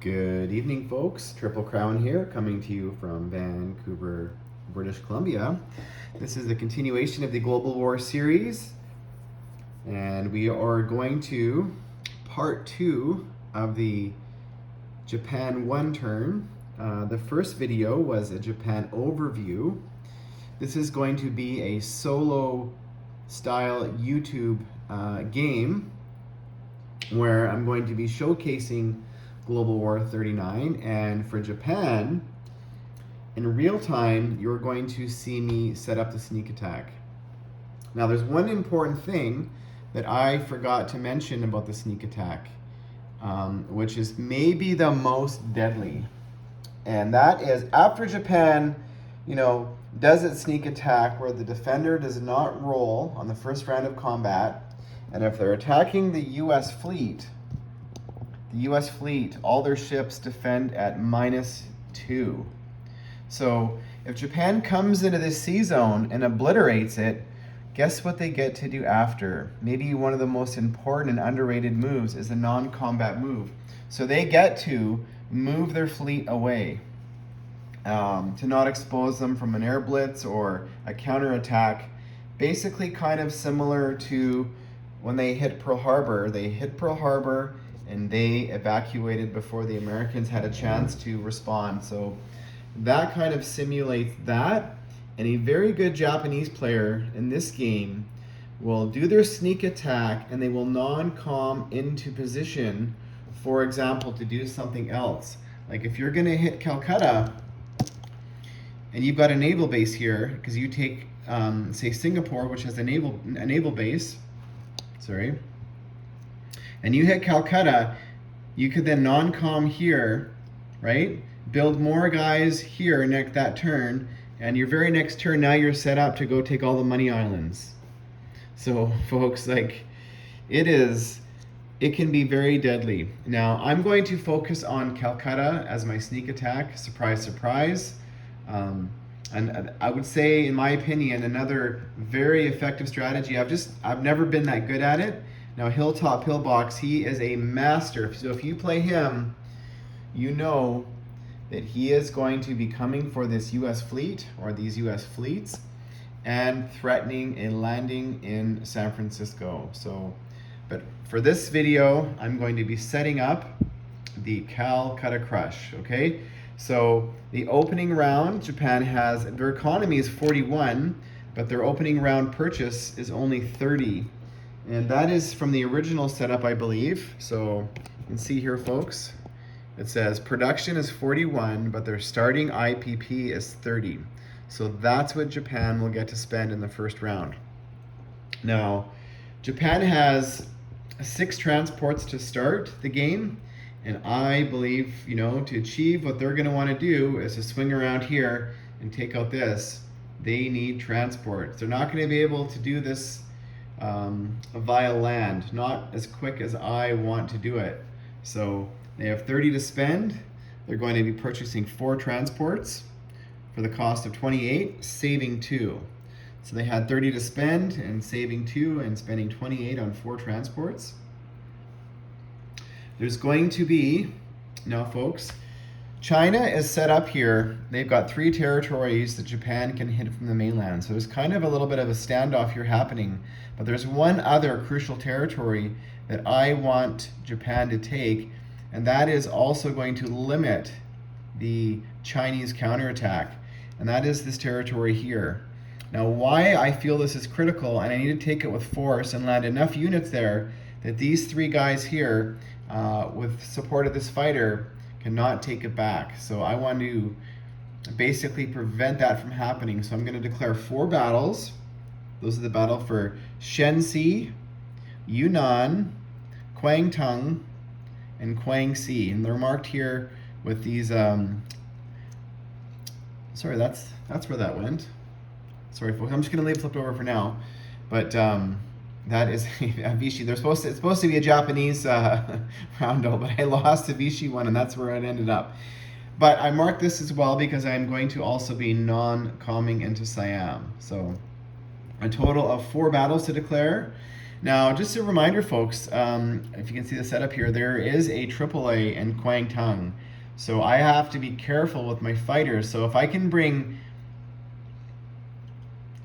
Good evening, folks. Triple Crown here, coming to you from Vancouver, British Columbia. This is the continuation of the Global War series, and we are going to part 2 of the Japan 1 turn. The first video was a Japan overview. This is going to be a solo style YouTube game where I'm going to be showcasing Global War 39, and for Japan, in real time, you're going to see me set up the sneak attack. Now, there's one important thing that I forgot to mention about the sneak attack, which is maybe the most deadly. And that is after Japan, does its sneak attack where the defender does not roll on the first round of combat, and if they're attacking the US fleet, all their ships defend at -2. So if Japan comes into this sea zone and obliterates it, guess what they get to do after? Maybe one of the most important and underrated moves is a non-combat move. So they get to move their fleet away to not expose them from an air blitz or a counterattack. Basically kind of similar to when they hit Pearl Harbor. They hit Pearl Harbor and they evacuated before the Americans had a chance to respond. So that kind of simulates that. And a very good Japanese player in this game will do their sneak attack and they will non-com into position, for example, to do something else. Like if you're gonna hit Calcutta and you've got a naval base here, because you take, say, Singapore, which has a naval base, and you hit Calcutta, you could then non-com here, right? Build more guys here that turn, and your very next turn, now you're set up to go take all the money islands. So folks, it can be very deadly. Now, I'm going to focus on Calcutta as my sneak attack, surprise, surprise. And I would say, in my opinion, another very effective strategy. I've never been that good at it. Now, Hilltop Pillbox, he is a master. So if you play him, you know that he is going to be coming for this US fleet or these US fleets and threatening a landing in San Francisco. But for this video, I'm going to be setting up the Calcutta Crush, okay? So the opening round, Japan has, their economy is 41, but their opening round purchase is only 30. And that is from the original setup, I believe. So you can see here, folks, it says production is 41, but their starting IPP is 30. So that's what Japan will get to spend in the first round. Now, Japan has 6 transports to start the game. And I believe, to achieve what they're going to want to do is to swing around here and take out this. They need transports. They're not going to be able to do this via land, not as quick as I want to do it. So they have 30 to spend. They're going to be purchasing 4 transports for the cost of 28, saving 2. So they had 30 to spend and saving 2 and spending 28 on 4 transports. There's going to be, now folks, China is set up here. They've got 3 territories that Japan can hit from the mainland. So there's kind of a little bit of a standoff here happening. But there's one other crucial territory that I want Japan to take, and that is also going to limit the Chinese counterattack. And that is this territory here. Now, why I feel this is critical, and I need to take it with force and land enough units there that these 3 guys here, with support of this fighter, cannot take it back. So I want to basically prevent that from happening. So I'm going to declare 4 battles. Those are the battle for Shenxi, Yunnan, Kwangtung, and Guangxi. And they're marked here with these, sorry, that's where that went. Sorry, folks, I'm just going to leave it flipped over for now. But that is a Vichy. It's supposed to be a Japanese roundo, but I lost the Vichy one, and that's where it ended up. But I marked this as well because I'm going to also be non-comming into Siam. So a total of 4 battles to declare. Now, just a reminder, folks, if you can see the setup here, there is a AAA in Kwangtung. So I have to be careful with my fighters. So if I can bring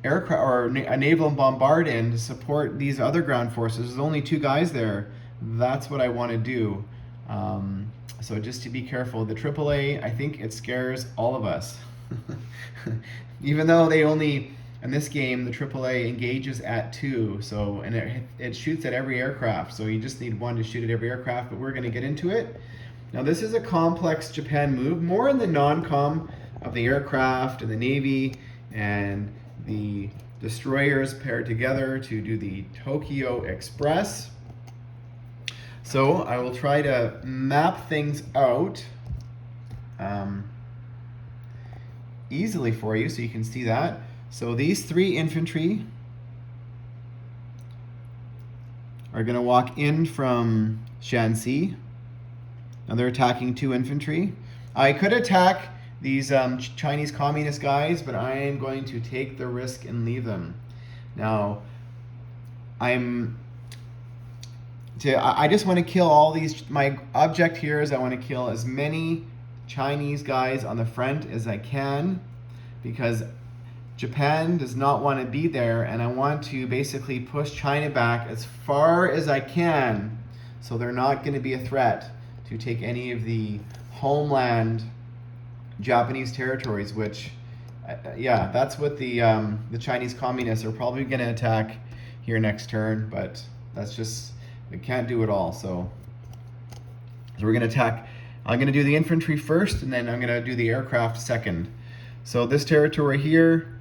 aircraft or a naval bombard in to support these other ground forces, there's only 2 guys there, that's what I want to do. So just to be careful, the AAA, I think it scares all of us. Even though they only, in this game, the AAA engages at 2, so, and it shoots at every aircraft, so you just need 1 to shoot at every aircraft, but we're going to get into it. Now this is a complex Japan move, more in the non-com of the aircraft and the Navy and the destroyers paired together to do the Tokyo Express. So I will try to map things out easily for you so you can see that. So these 3 infantry are going to walk in from Shanxi. Now they're attacking 2 infantry. I could attack these Chinese communist guys, but I am going to take the risk and leave them. Now, I just want to kill all these. My object here is I want to kill as many Chinese guys on the front as I can, because Japan does not want to be there, and I want to basically push China back as far as I can so they're not going to be a threat to take any of the homeland Japanese territories, which, yeah, that's what the Chinese communists are probably going to attack here next turn, but that's just, we can't do it all. So we're going to attack. I'm going to do the infantry first, and then I'm going to do the aircraft second. So this territory here,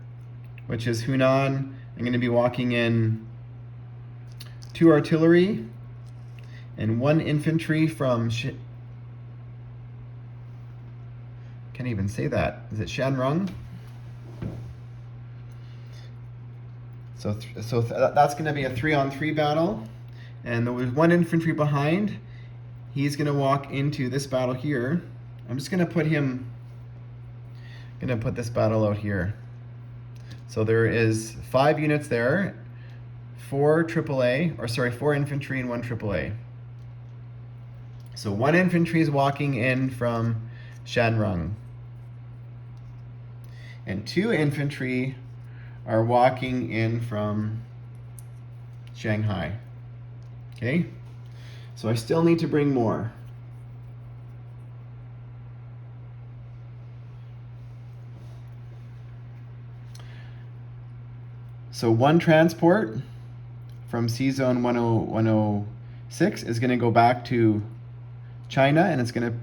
which is Hunan, I'm going to be walking in 2 artillery and 1 infantry from can't even say that. Is it Shanrung? So that's going to be a 3-on-3 battle, and there was 1 infantry behind. He's going to walk into this battle here. I'm just going to put this battle out here. So there is 5 units there, 4 infantry and 1 AAA. So 1 infantry is walking in from Shanrung, and 2 infantry are walking in from Shanghai. Okay, so I still need to bring more. So 1 transport from C Zone 106 is going to go back to China, and it's going to,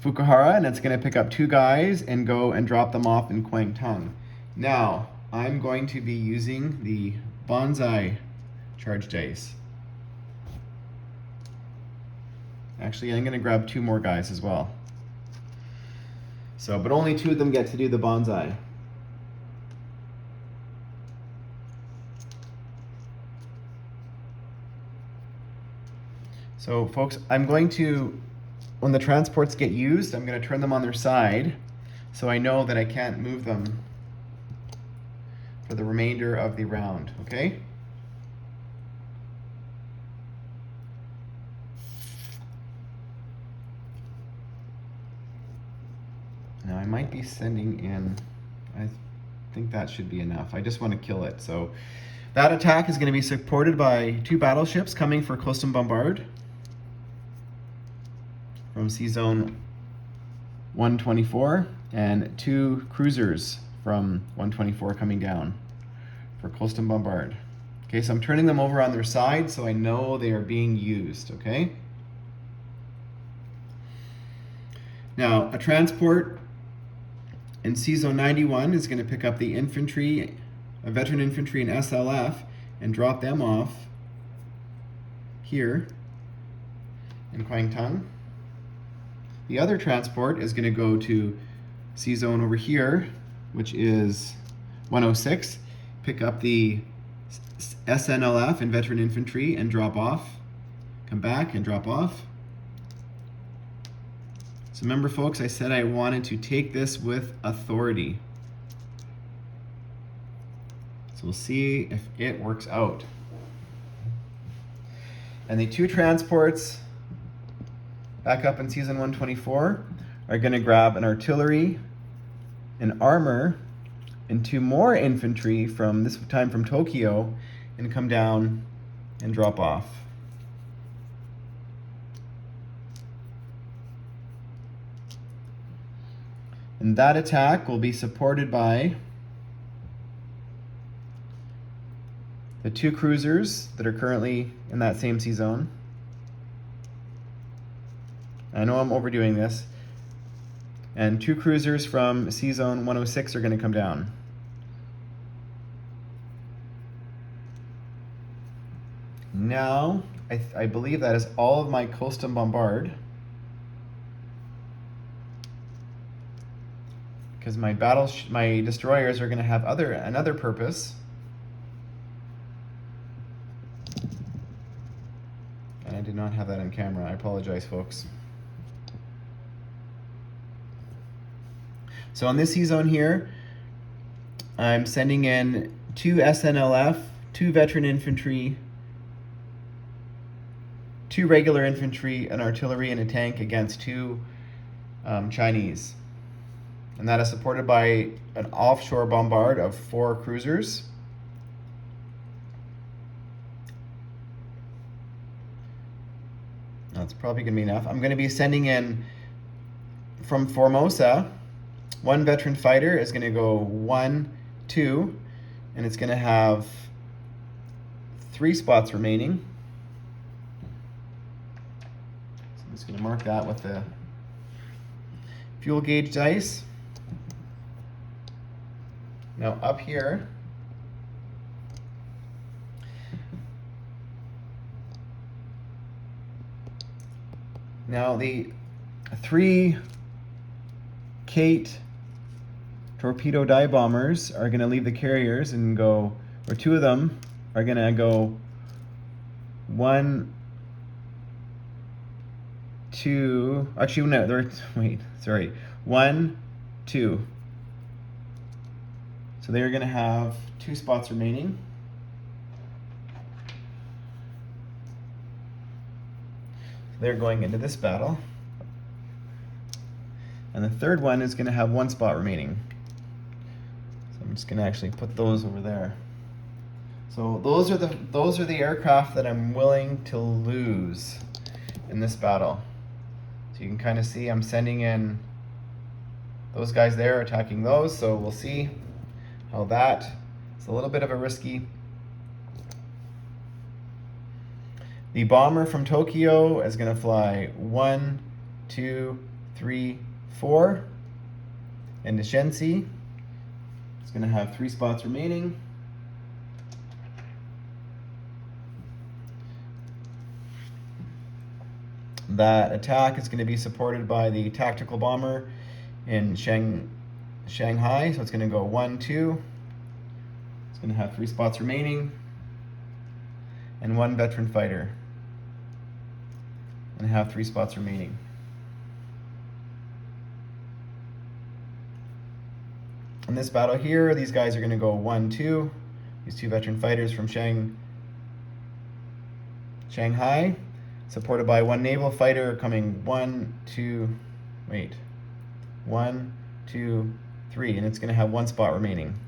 Fukuhara, and it's going to pick up 2 guys and go and drop them off in Kwangtung. Now, I'm going to be using the Banzai charge dice. Actually, I'm going to grab 2 more guys as well. So, but only 2 of them get to do the Banzai. So folks, I'm going to, when the transports get used, I'm going to turn them on their side so I know that I can't move them for the remainder of the round, okay? Now I might be sending in, I think that should be enough. I just want to kill it. So that attack is going to be supported by 2 battleships coming for Closton Bombard from C Zone 124, and 2 cruisers from 124 coming down for Closton Bombard. Okay, so I'm turning them over on their side so I know they are being used, okay? Now, a transport in C Zone 91 is going to pick up the infantry, veteran infantry and SLF, and drop them off here in Kwangtung. The other transport is going to go to C Zone over here, which is 106, pick up the SNLF and veteran infantry and drop off, come back and drop off. So remember folks, I said I wanted to take this with authority. So we'll see if it works out. And the 2 transports back up in season 124 are going to grab an artillery, an armor, and 2 more infantry from this time from Tokyo and come down and drop off. And that attack will be supported by the 2 cruisers that are currently in that same sea zone. I know I'm overdoing this. And 2 cruisers from sea zone 106 are going to come down. Now, I believe that is all of my Coast and Bombard. Because my my destroyers are going to have another purpose. And I did not have that on camera. I apologize, folks. So on this sea zone here, I'm sending in 2 SNLF, 2 veteran infantry, 2 regular infantry, an artillery, and a tank against 2 Chinese. And that is supported by an offshore bombard of 4 cruisers. That's probably going to be enough. I'm going to be sending in from Formosa, 1 veteran fighter is going to go 1, 2, and it's going to have 3 spots remaining. So I'm just going to mark that with the fuel gauge dice. Now up here, now the 3 Kate torpedo dive bombers are going to leave the carriers and go, or 2 of them are going to go 1, 2, actually no, wait, 1, 2. So they're going to have 2 spots remaining. They're going into this battle. And the 3rd one is going to have 1 spot remaining. So I'm just going to actually put those over there. So those are the aircraft that I'm willing to lose in this battle. So you can kind of see I'm sending in those guys there attacking those. So we'll see how that. It's a little bit of a risky. The bomber from Tokyo is going to fly 1, 2, 3, 4 into Shensi. It's going to have 3 spots remaining. That attack is going to be supported by the tactical bomber in Shanghai. So it's going to go 1, 2. It's going to have 3 spots remaining. And 1 veteran fighter. And have 3 spots remaining. In this battle here, these guys are going to go 1, 2. These 2 veteran fighters from Shanghai, supported by 1 naval fighter coming 1, 2, 3, and it's going to have 1 spot remaining.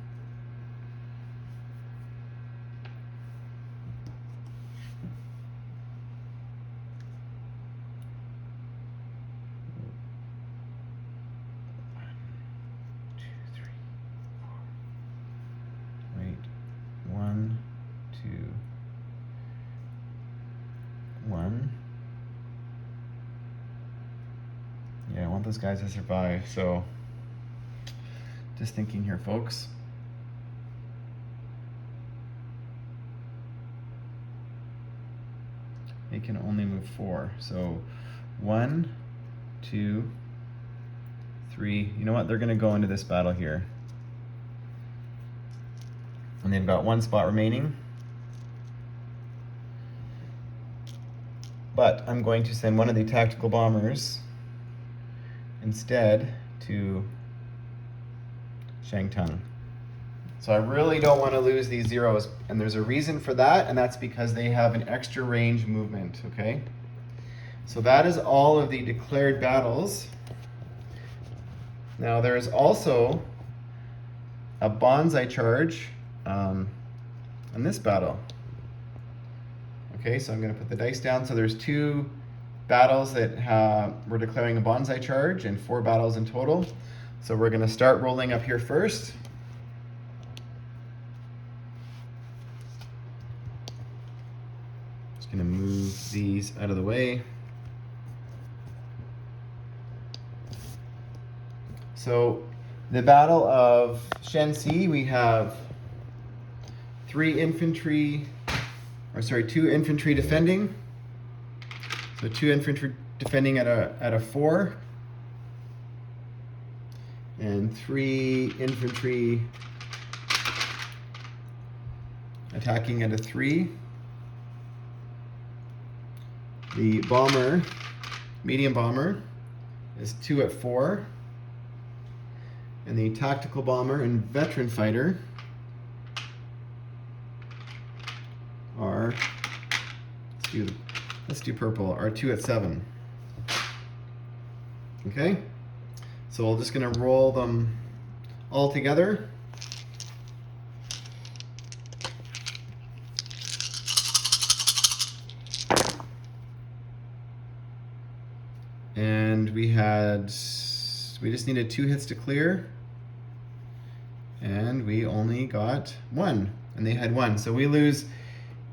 Yeah, I want those guys to survive, so just thinking here, folks. They can only move 4, so 1, 2, 3. You know what? They're going to go into this battle here. And they've got 1 spot remaining. But I'm going to send 1 of the tactical bombers instead to Shangtung. So I really don't want to lose these Zeros, and there's a reason for that, and that's because they have an extra range movement, okay? So that is all of the declared battles. Now there's also a bonsai charge in this battle. Okay, so I'm going to put the dice down. So there's 2 battles that we're declaring a bonsai charge, and 4 battles in total. So we're going to start rolling up here first. Just going to move these out of the way. So the Battle of Shenxi, we have 2 infantry defending. So 2 infantry defending at a 4, and 3 infantry attacking at a 3. The bomber, medium bomber, is 2 at 4. And the tactical bomber and veteran fighter are, let's do purple, are 2 at 7. Okay, so we're just going to roll them all together. And we just needed 2 hits to clear, and we only got 1, and they had 1. So we lose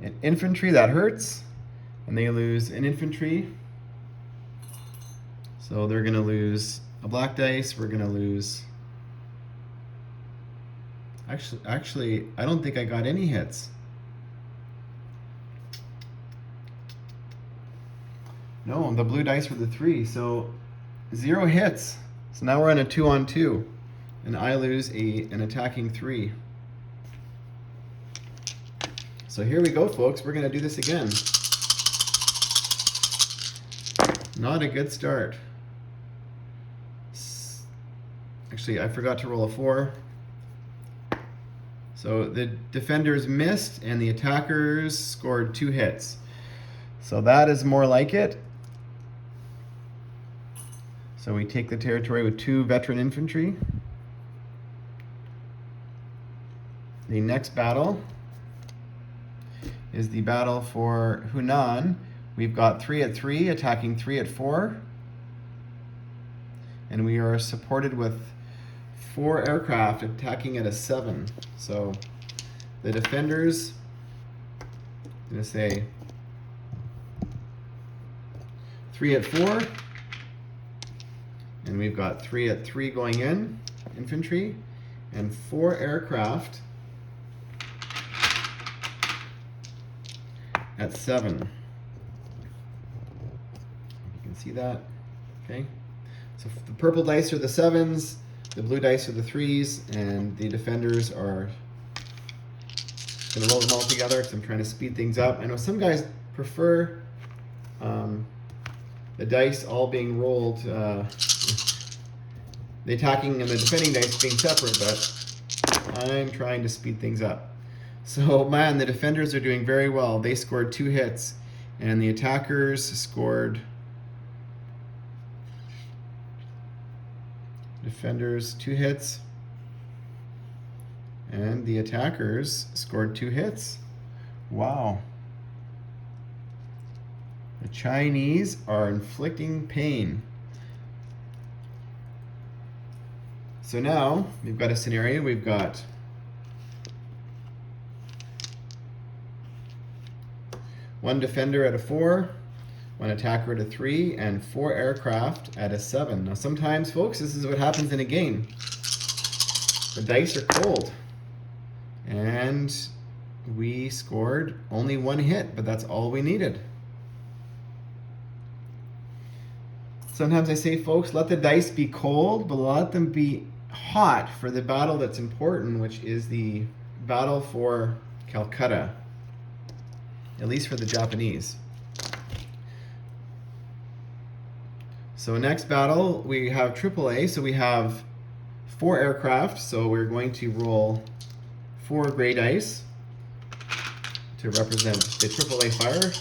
an infantry, that hurts, and they lose an infantry. So they're going to lose a black dice. We're going to lose. Actually, I don't think I got any hits. No, the blue dice were the 3, so 0 hits. So now we're on a 2-on-2, and I lose an attacking 3. So here we go, folks. We're going to do this again. Not a good start. Actually, I forgot to roll a 4. So the defenders missed, and the attackers scored 2 hits. So that is more like it. So we take the territory with 2 veteran infantry. The next battle is the battle for Hunan. We've got 3 at 3, attacking 3 at 4. And we are supported with 4 aircraft attacking at a 7. So the defenders, I'm going to say 3 at 4. And we've got 3 at 3 going in, infantry, and 4 aircraft at 7. You can see that, okay? So the purple dice are the 7s, the blue dice are the 3s, and the defenders are going to roll them all together because I'm trying to speed things up. I know some guys prefer the dice all being rolled, the attacking and the defending dice being separate, but I'm trying to speed things up. So man, the defenders are doing very well. They scored 2 hits, and the attackers scored, defenders 2 hits, and the attackers scored 2 hits. Wow. The Chinese are inflicting pain. So now we've got a scenario. We've got one defender at a 4, 1 attacker at a 3, and 4 aircraft at a 7. Now sometimes, folks, this is what happens in a game. The dice are cold. And we scored only 1 hit, but that's all we needed. Sometimes I say, folks, let the dice be cold, but let them be hot for the battle that's important, which is the battle for Calcutta, at least for the Japanese. So next battle, we have AAA, so we have 4 aircraft, so we're going to roll 4 gray dice to represent the AAA fire.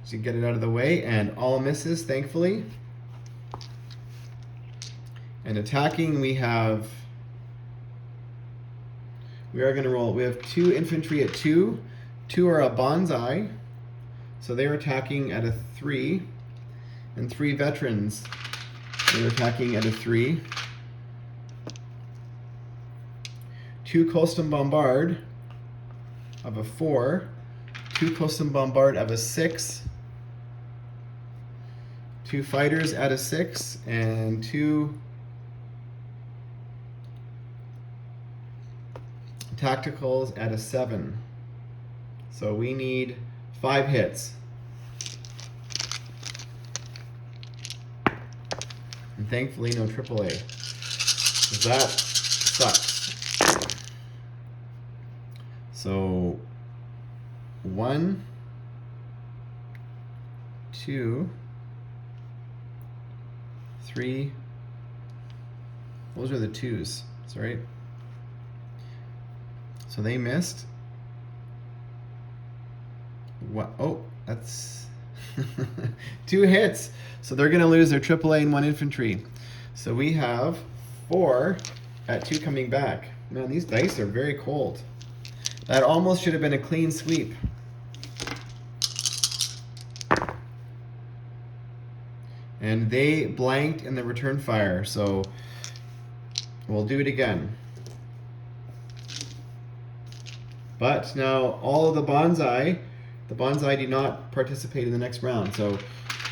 So you get it out of the way, and all misses, thankfully. And attacking, we are going to roll. We have 2 infantry at 2. 2 are a bonsai, so they're attacking at a 3, and 3 veterans. They're attacking at a 3. 2 Custom Bombard of a 4. 2 Custom Bombard of a 6. 2 fighters at a 6, and 2 tacticals at a 7. So we need 5 hits. And thankfully no AAA. That sucks. So 1, 2, 3. Those are the 2s. Sorry. So they missed. What? Oh, that's 2 hits. So they're going to lose their AAA and 1 infantry. So we have 4 at 2 coming back. Man, these dice are very cold. That almost should have been a clean sweep. And they blanked in the return fire. So we'll do it again. But now all of the bonsai did not participate in the next round. So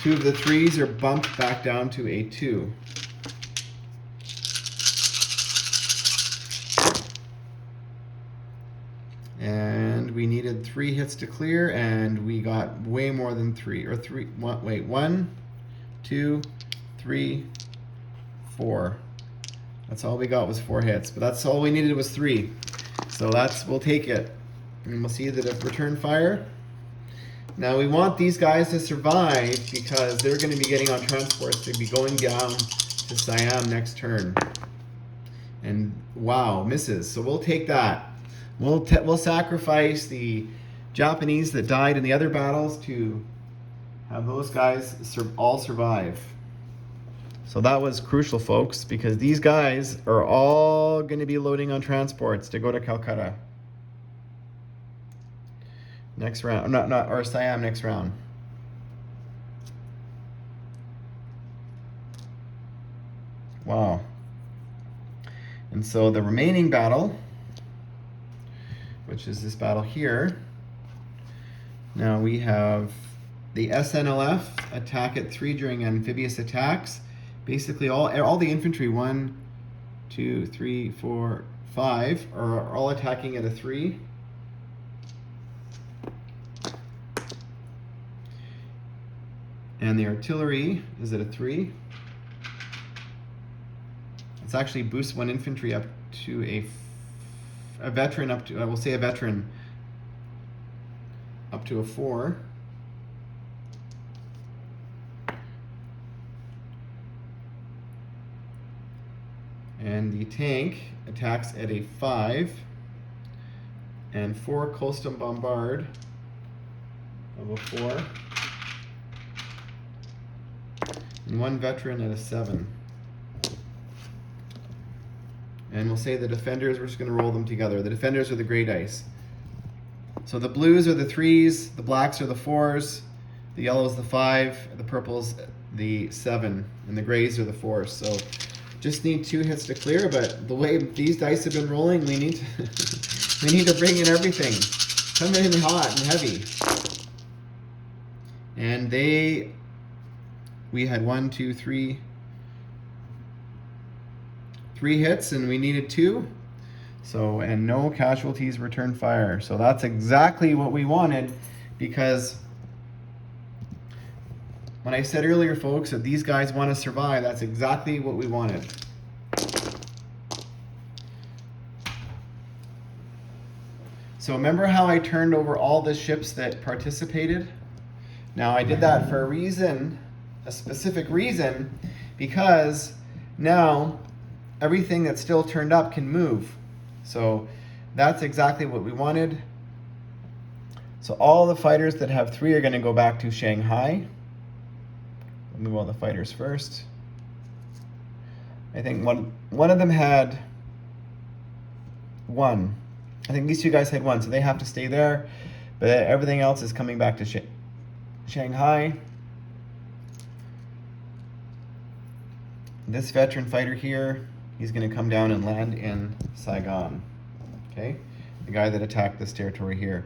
2 of the 3s are bumped back down to a 2. And we needed 3 hits to clear, and we got way more than 3. Or 3, wait, 1, 2, 3, 4. That's all we got was 4 hits. But that's all we needed was 3. So we'll take it. And we'll see that if return fire. Now we want these guys to survive because they're going to be getting on transports to be going down to Siam next turn. And wow, misses. So we'll take that. We'll sacrifice the Japanese that died in the other battles to have those guys all survive. So that was crucial, folks, because these guys are all going to be loading on transports to go to Calcutta. Next round, or Siam next round. Wow. And so the remaining battle, which is this battle here, now we have the SNLF attack at 3 during amphibious attacks. Basically all the infantry, 1, 2, 3, 4, 5, are all attacking at a 3. And the artillery is at a 3. It's actually boosts 1 infantry up to a veteran up to, we'll say a veteran up to a 4. And the tank attacks at a 5. And 4 Custom Bombard of a 4. And 1 veteran at a 7. And we'll say the defenders, we're just going to roll them together. The defenders are the gray dice. So the blues are the 3s, the blacks are the 4s, the yellows the 5, the purples the 7, and the grays are the 4s. So just need 2 hits to clear, but the way these dice have been rolling, we need to bring in everything. Come in hot and heavy. And we had 1, 2, 3 hits, and we needed 2. So, and no casualties, return fire. So that's exactly what we wanted, because when I said earlier, folks, that these guys want to survive, that's exactly what we wanted. So remember how I turned over all the ships that participated? Now I did that for a reason, a specific reason, because now everything that's still turned up can move. So that's exactly what we wanted. So all the fighters that have 3 are going to go back to Shanghai. We'll move all the fighters first. I think one of them had 1. I think these 2 guys had 1, so they have to stay there. But everything else is coming back to Shanghai. This veteran fighter here, he's going to come down and land in Saigon. Okay? The guy that attacked this territory here.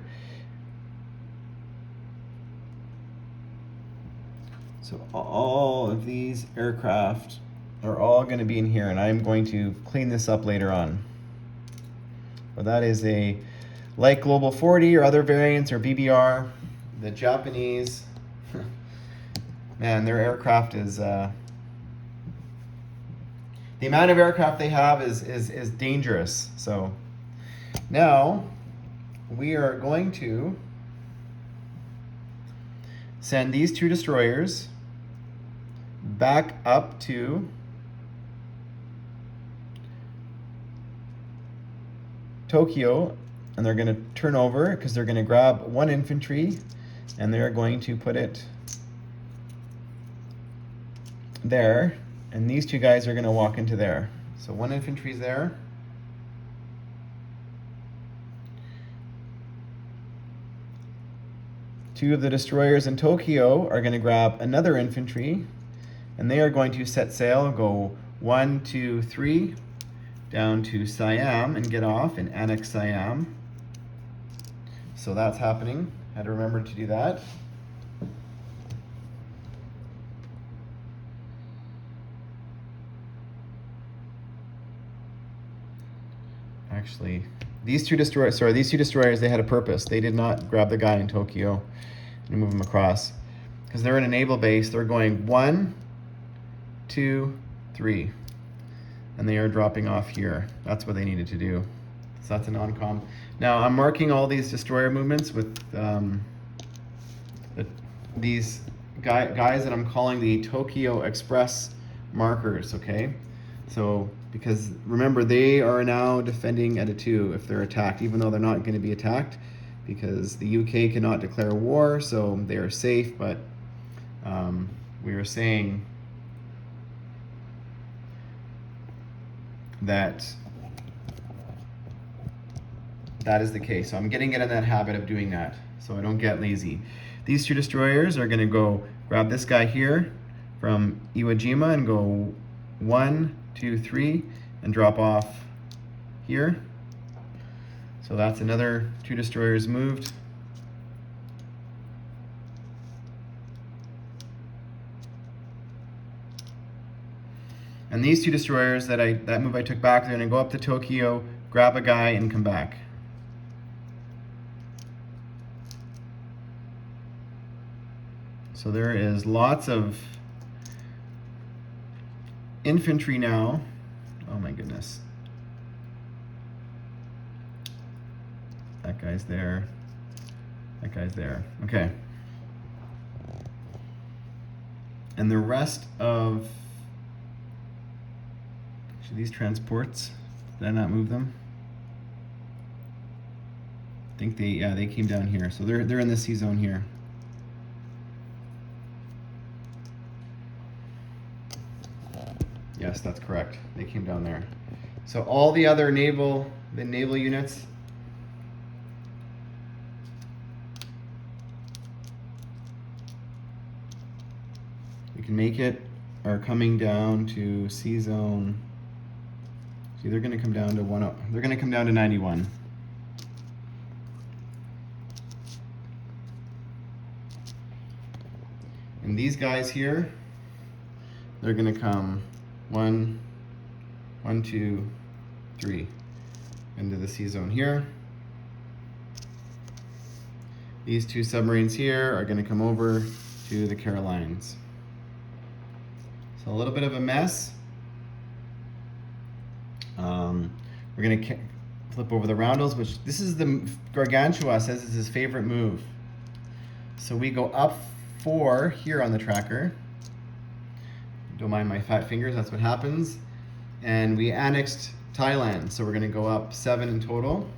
So all of these aircraft are all going to be in here, and I'm going to clean this up later on. But that is a Light Global 40 or other variants or BBR. The Japanese, man, their aircraft is, the amount of aircraft they have is dangerous. So now we are going to send these 2 destroyers back up to Tokyo, and they're going to turn over because they're going to grab 1 infantry and they're going to put it there, and these 2 guys are going to walk into there. So 1 infantry's there. Two of the destroyers in Tokyo are going to grab another infantry, and they are going to set sail, go 1, 2, 3, down to Siam and get off and annex Siam. So that's happening. Had to remember to do that. Actually, these two destroyers, they had a purpose. They did not grab the guy in Tokyo and move him across. Because they're in a naval base, they're going 1, 2, 3. And they are dropping off here. That's what they needed to do. So that's a non-com. Now I'm marking all these destroyer movements with these guys that I'm calling the Tokyo Express markers, okay? So, because remember, they are now defending at a 2 if they're attacked, even though they're not going to be attacked because the UK cannot declare war, so they are safe, but we are saying that is the case. So I'm getting in that habit of doing that so I don't get lazy. These 2 destroyers are going to go grab this guy here from Iwo Jima and go 1, 2, 3 and drop off here. So that's another 2 destroyers moved. And these 2 destroyers that move I took back, they're going to go up to Tokyo, grab a guy, and come back. So there is lots of infantry now. Oh my goodness. That guy's there. That guy's there. Okay. And the rest of these transports, did I not move them? I think they came down here. So they're in the C zone here. Yes, that's correct. They came down there. So all the other naval units, you can make it, are coming down to C zone. See, they're going to come down to they're going to come down to 91. And these guys here, they're going to come 1, 2, 3 into the C zone here. These 2 submarines here are going to come over to the Carolines. So a little bit of a mess. We're going to flip over the roundels, which this is the Gargantua says is his favorite move. So we go up 4 here on the tracker. Don't mind my fat fingers, that's what happens. And we annexed Thailand. So we're going to go up 7 in total.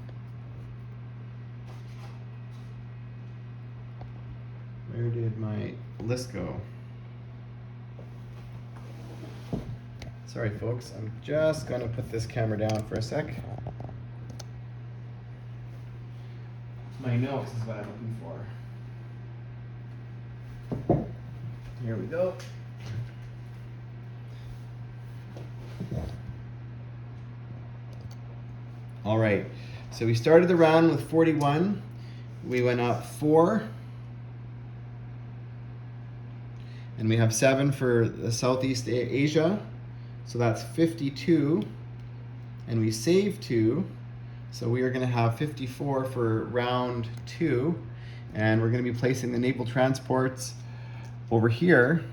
Where did my list go? Sorry folks, I'm just going to put this camera down for a sec. My notes is what I'm looking for. Here we go. All right, so we started the round with 41. We went up 4. And we have 7 for the Southeast Asia. So that's 52. And we saved 2. So we are going to have 54 for round 2. And we're going to be placing the naval transports over here,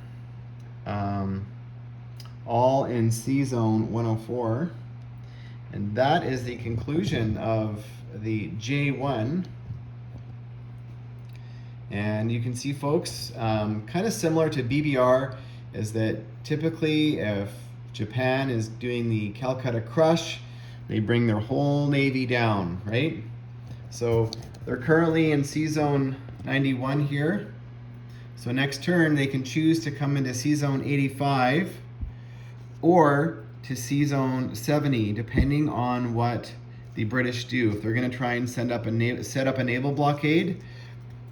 all in C Zone 104. And that is the conclusion of the J1. And you can see, folks, kind of similar to BBR, is that typically if Japan is doing the Calcutta Crush, they bring their whole navy down, right? So they're currently in C Zone 91 here. So next turn they can choose to come into C Zone 85 or to C Zone 70, depending on what the British do. If they're going to try and set up a naval blockade,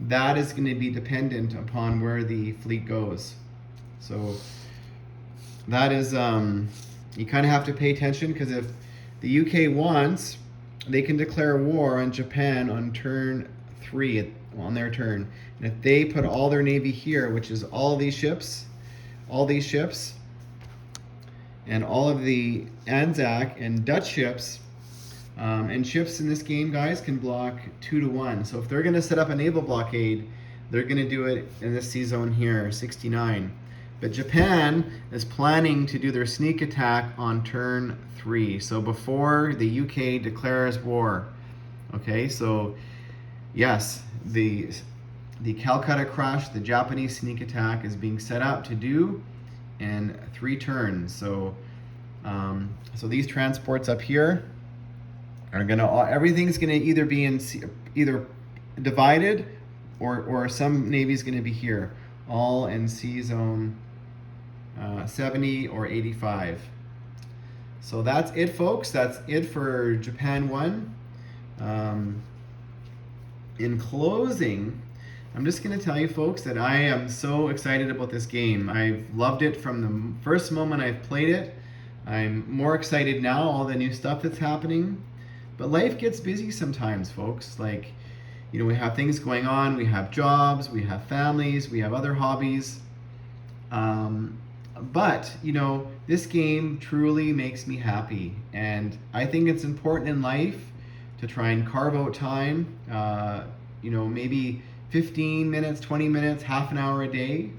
that is going to be dependent upon where the fleet goes. So that is, you kind of have to pay attention, because if the UK wants, they can declare war on Japan on turn 3, on their turn. And if they put all their navy here, which is all these ships, and all of the Anzac and Dutch ships, and ships in this game, guys, can block 2 to 1. So if they're going to set up a naval blockade, they're going to do it in this sea zone here, 69. But Japan is planning to do their sneak attack on turn 3, so before the UK declares war. Okay, so yes, the Calcutta Crush, the Japanese sneak attack, is being set up to do in 3 turns. So so these transports up here are gonna, everything's gonna either be in either divided, or some navy's gonna be here, all in C Zone 70 or 85. So that's it, folks. That's it for Japan 1. In closing, I'm just going to tell you, folks, that I am so excited about this game. I've loved it from the first moment I've played it. I'm more excited now, all the new stuff that's happening. But life gets busy sometimes, folks. Like, you know, we have things going on, we have jobs, we have families, we have other hobbies. But, you know, this game truly makes me happy. And I think it's important in life to try and carve out time, you know, maybe 15 minutes, 20 minutes, half an hour a day.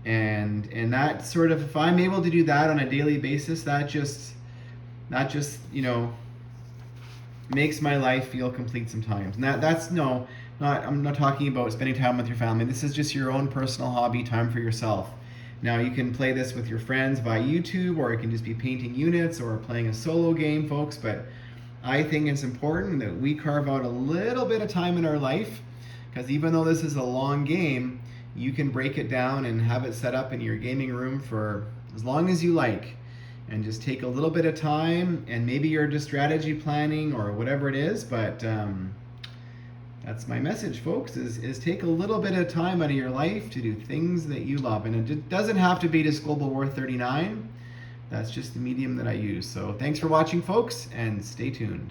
And that sort of, if I'm able to do that on a daily basis, that just, you know, makes my life feel complete sometimes. And that's I'm not talking about spending time with your family. This is just your own personal hobby, time for yourself. Now you can play this with your friends via YouTube, or it can just be painting units or playing a solo game, folks. But I think it's important that we carve out a little bit of time in our life, because even though this is a long game, you can break it down and have it set up in your gaming room for as long as you like. And just take a little bit of time, and maybe you're just strategy planning or whatever it is, but that's my message, folks, is take a little bit of time out of your life to do things that you love. And it doesn't have to be just Global War 39. That's just the medium that I use. So thanks for watching, folks, and stay tuned.